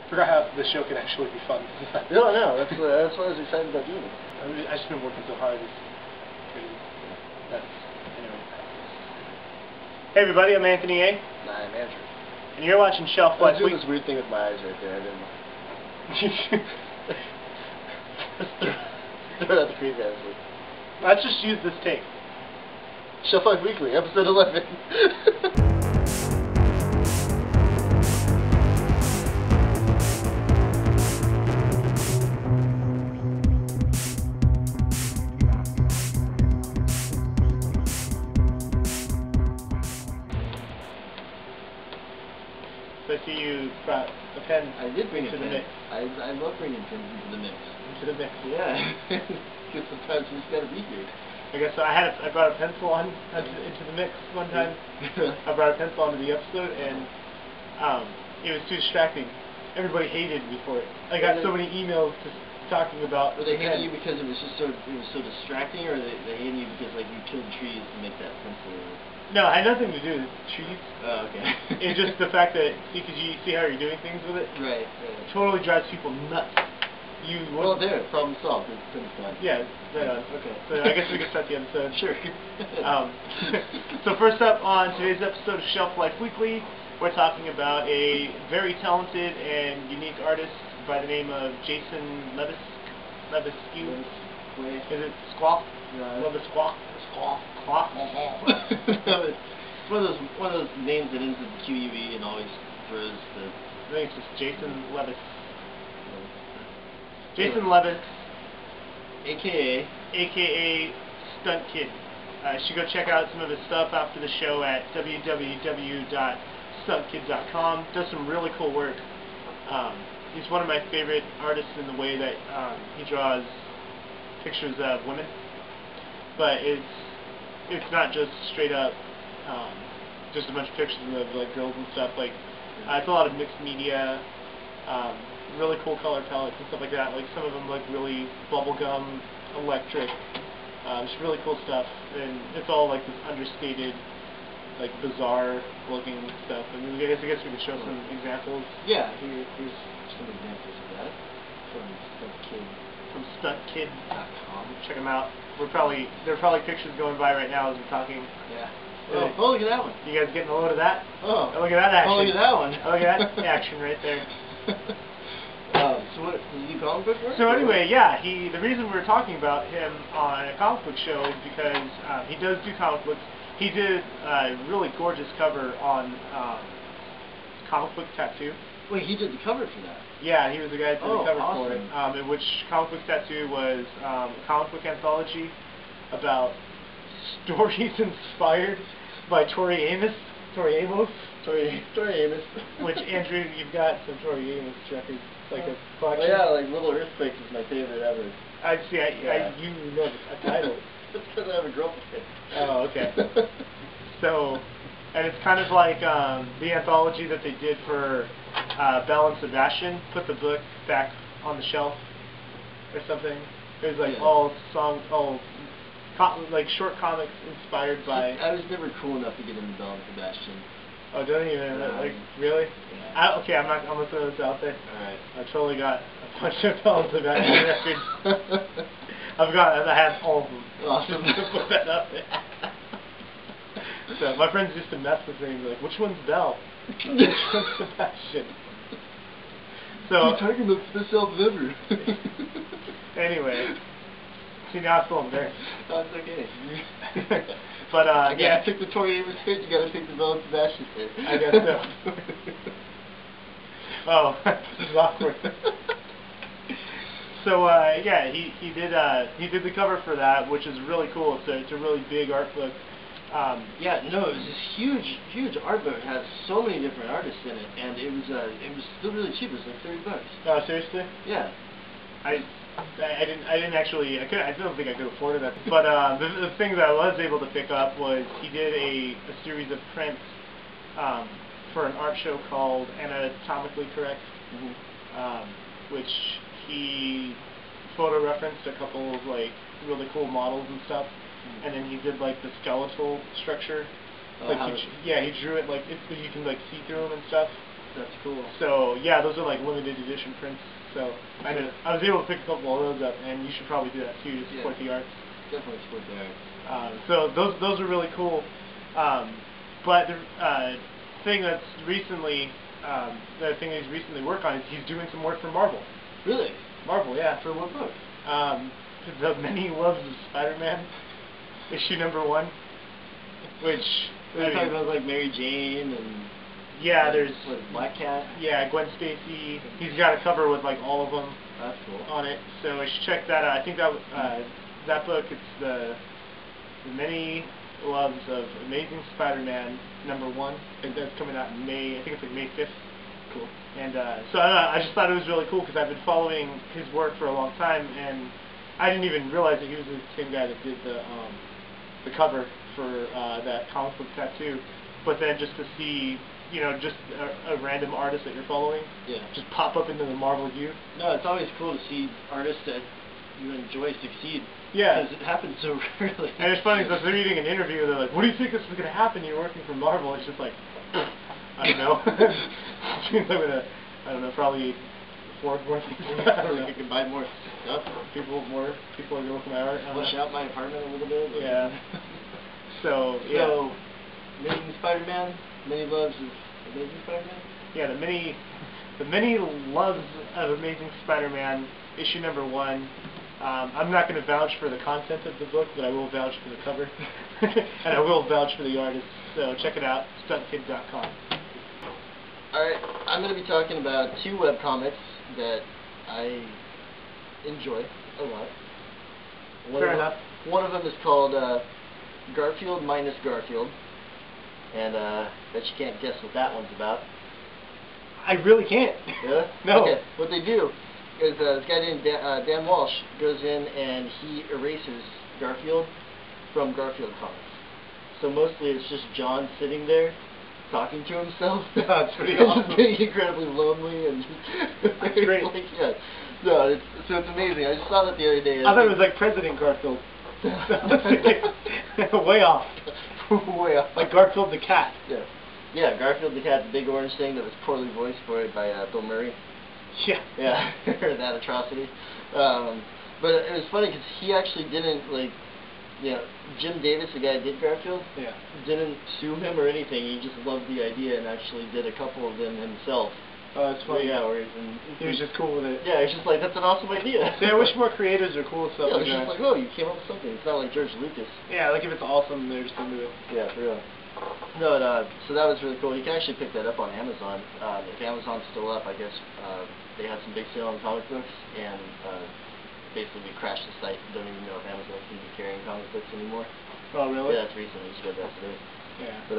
Forgot how the show can actually be fun. No, no, that's why I was excited about doing it. I've just been working so hard. It's crazy. Anyway. Hey everybody, I'm Anthony A. Nah, I'm Andrew. And you're watching Shelf Life. I was doing this weird thing with my eyes right there. I didn't. Throw it out the cream guys. Let's just use this tape. Shelf Life Weekly, episode 11. So I see you brought a pen. I did bring into a the pen. mix. I love bringing pens into the mix. Into the mix. Yeah. Because sometimes you just gotta be here. I guess so. I brought a pencil into the mix one time. I brought a pencil onto the episode, and it was too distracting. Everybody hated me for it. I got so many emails just talking about. Were they hating you because it was so distracting, or they hated you because like you killed trees to make that pencil? No, it had nothing to do with trees. Oh, okay. It's just the fact that because you see how you're doing things with it. Right. Totally drives people nuts. Well, there, problem solved. It's pretty fun. Yeah, right on. Okay. So I guess we can start the episode. Sure. So first up on today's episode of Shelf Life Weekly, we're talking about a very talented and unique artist by the name of Jason Levesque. Is it Squawk? Levesque? Squawk? It's one of those names that ends in QUE and always throws the. I think it's just Jason Levis. Jason Levis, aka Stunt Kid. You should go check out some of his stuff after the show at www.stuntkids.com. Does some really cool work. He's one of my favorite artists in the way that he draws pictures of women, but it's not just straight up just a bunch of pictures of like girls and stuff. Like it's a lot of mixed media. Really cool color palettes and stuff like that. Like some of them look really bubblegum, electric. Just really cool stuff, and it's all like this understated, like bizarre looking stuff. I mean, I guess we could show some examples. Yeah, here's some examples of that from StuntKid. From StuntKid.com. Check them out. There are probably pictures going by right now as we're talking. Yeah. Oh, look at that one. You guys getting a load of that? Oh, look at that action. Oh, look at that one. Look at that action right there. So what, did you comic book work? So anyway, yeah, the reason we're talking about him on a comic book show is because he does do comic books. He did a really gorgeous cover on Comic Book Tattoo. Wait, he did the cover for that? Yeah, he was the guy that did the cover awesome. for it. In which Comic Book Tattoo was a comic book anthology about stories inspired by Tori Amos. Which, Andrew, you've got some Tori Amos records, like a collection. Oh yeah, like Little Earthquakes is my favorite ever. You know the title. That's because I have a girlfriend. Oh, okay. So, and it's kind of like the anthology that they did for Belle and Sebastian, put the book back on the shelf or something. It was like like short comics inspired by. I was never cool enough to get into Belle and Sebastian. Oh, don't even like really? Yeah. Okay, I'm gonna throw this out there. All right. I totally got a bunch of Belle and Sebastian records. I have all of them. Awesome. Just to put that up there. So my friends used to mess with me and be like, "Which one's Belle? Which one's Sebastian?" So you're talking about the best album ever. Anyway. See, now I feel embarrassed. That's okay. But, yeah. I took the Tori Amos hit, you gotta take the Belle and Sebastian hit. I guess so. Oh, this is awkward. So, yeah, he did the cover for that, which is really cool. It's a really big art book. Yeah, no, it was this huge art book. It has so many different artists in it, and it was still really cheap. It was like $30. Oh, seriously? Yeah. I don't think I could afford it. But the thing that I was able to pick up was he did a series of prints for an art show called Anatomically Correct, which he photo referenced a couple of like really cool models and stuff, and then he did like the skeletal structure. Like he drew it like you can like see through them and stuff. That's cool. So yeah, those are like limited edition prints. So I was able to pick a couple of those up, and you should probably do that too to support the arts. Definitely support the arts. So those are really cool. But the thing that's recently the thing that he's recently worked on is he's doing some work for Marvel. Really? Marvel, yeah. For what book? The Many Loves of Spider-Man, issue #1, which They're talking about like Mary Jane and yeah, there's Black Cat. Yeah, Gwen Stacy. He's got a cover with like all of them. That's cool. On it, so you should check that out. I think that that book, it's the Many Loves of Amazing Spider-Man #1. I think that's coming out in May. I think it's like May 5th. Cool. And so I don't know, I just thought it was really cool because I've been following his work for a long time, and I didn't even realize that he was the same guy that did the cover for that comic book tattoo. But then just to see, you know, just a random artist that you're following, just pop up into the Marvel U. No, it's always cool to see artists that you enjoy succeed. Yeah. Because it happens so rarely. And it's funny because they're reading an interview, they're like, "What do you think this is going to happen? You're working for Marvel." It's just like, I don't know. Seems I'm gonna, I don't know, probably afford more things. I don't know. I can buy more stuff. People are gonna look at my art. Flush out my apartment a little bit. Yeah. So Amazing Spider-Man, Many Loves of Amazing Spider-Man. Yeah, the many Loves of Amazing Spider-Man, issue #1. I'm not going to vouch for the content of the book, but I will vouch for the cover, and I will vouch for the artist. So check it out, StuntKid.com. Alright, I'm going to be talking about 2 webcomics that I enjoy a lot. Fair enough. One of them is called Garfield minus Garfield, and bet you can't guess what that one's about. I really can't. Yeah? No. Okay, what they do is this guy named Dan Walsh goes in and he erases Garfield from Garfield comics. So mostly it's just John sitting there talking to himself. That's pretty Just awesome. being incredibly lonely and That's great. like, yeah. No, so it's amazing. I just saw that the other day. I thought it was like President Garfield. Way off. Way off. Like Garfield the cat. Yeah. Yeah, Garfield the cat, the big orange thing that was poorly voiced for it by Bill Murray. Yeah. Yeah, that atrocity. But it was funny because he actually didn't, like, you know, Jim Davis, the guy that did Garfield, didn't sue him or anything. He just loved the idea and actually did a couple of them himself. Oh, that's funny. Yeah, he was just cool with it. Yeah, he's just like, that's an awesome idea. Yeah, I wish more creators are cool with stuff Yeah, like it's that. just like, oh, you came up with something. It's not like George Lucas. Yeah, like if it's awesome, they're just into it. Yeah, for real. No, so that was really cool. You can actually pick that up on Amazon. If Amazon's still up, I guess they had some big sale on comic books, and basically we crashed the site. Don't even know if Amazon's going to be carrying comic books anymore. Oh, really? Yeah, it's recent. I just read that today. Yeah. But